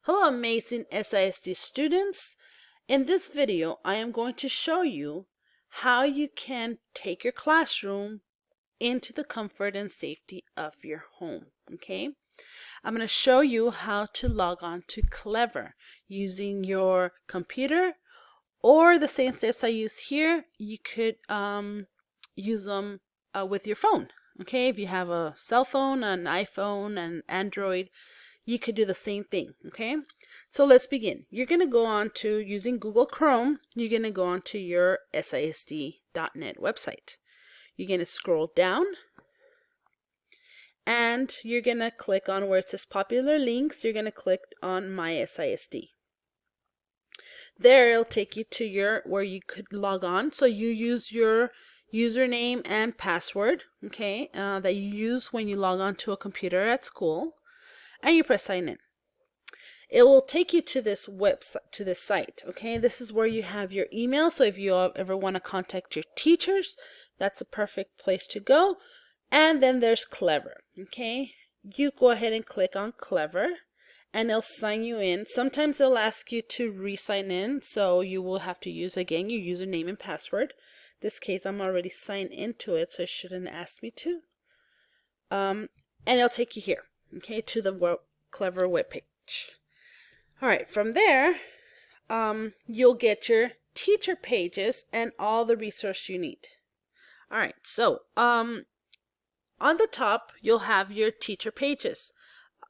Hello amazing SISD students. In this video I am going to show you how you can take your classroom into the comfort and safety of your home. Okay, I'm going to show you how to log on to Clever using your computer, or the same steps I use here you could use them with your phone. Okay, if you have a cell phone, an iPhone, an Android, you could do the same thing. Okay, so let's begin. You're going to go on to, using Google Chrome, you're going to go on to your SISD.net website. You're going to scroll down and you're going to click on where it says popular links. You're going to click on My SISD. There it'll take you to where you could log on. So you use your username and password, okay, that you use when you log on to a computer at school, and you press sign in. It will take you to this website, to this site. Okay, this is where you have your email. So if you ever want to contact your teachers, that's a perfect place to go. And then there's Clever. Okay, you go ahead and click on Clever and it'll sign you in. Sometimes they'll ask you to re-sign in, so you will have to use again your username and password. In this case, I'm already signed into it, so it shouldn't ask me to. And it'll take you here, okay, to the Clever webpage. All right, from there, you'll get your teacher pages and all the resources you need. All right, so on the top, you'll have your teacher pages.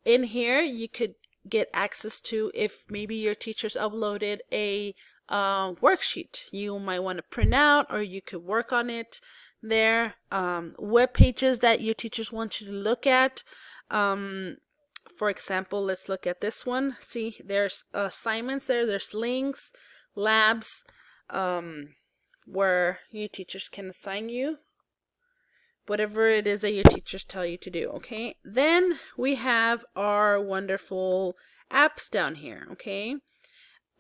In here, you could get access to, if maybe your teachers uploaded a worksheet you might want to print out, or you could work on it there. Web pages that your teachers want you to look at. For example, let's look at this one. See, there's assignments there, there's links, labs, where your teachers can assign you whatever it is that your teachers tell you to do. Okay, then we have our wonderful apps down here. Okay,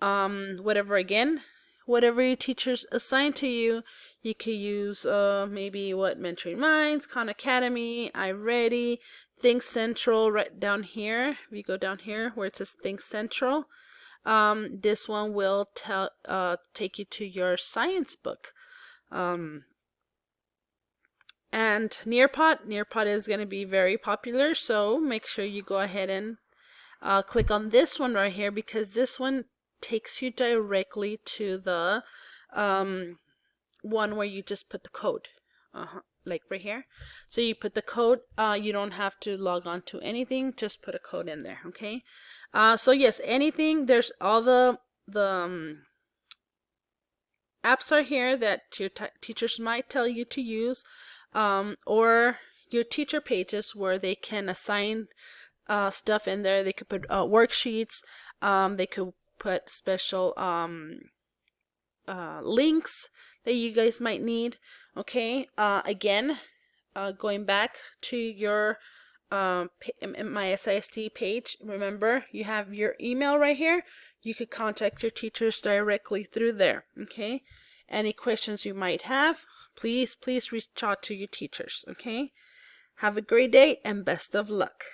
whatever your teachers assign to you, you could use maybe Mentoring Minds, Khan Academy, iReady, Think Central. Right down here, we go down here where it says Think Central. This one will take you to your science book. And Nearpod is going to be very popular, so make sure you go ahead and click on this one right here, because this one takes you directly to the one where you just put the code, like right here. So you put the code, you don't have to log on to anything, just put a code in there. Okay, so yes, anything, there's all the apps are here that your teachers might tell you to use, or your teacher pages where they can assign stuff in there. They could put worksheets, they could put special links that you guys might need. Okay, again, going back to your My SISD page, remember you have your email right here. You could contact your teachers directly through there. Okay, any questions you might have, please reach out to your teachers. Okay, have a great day and best of luck.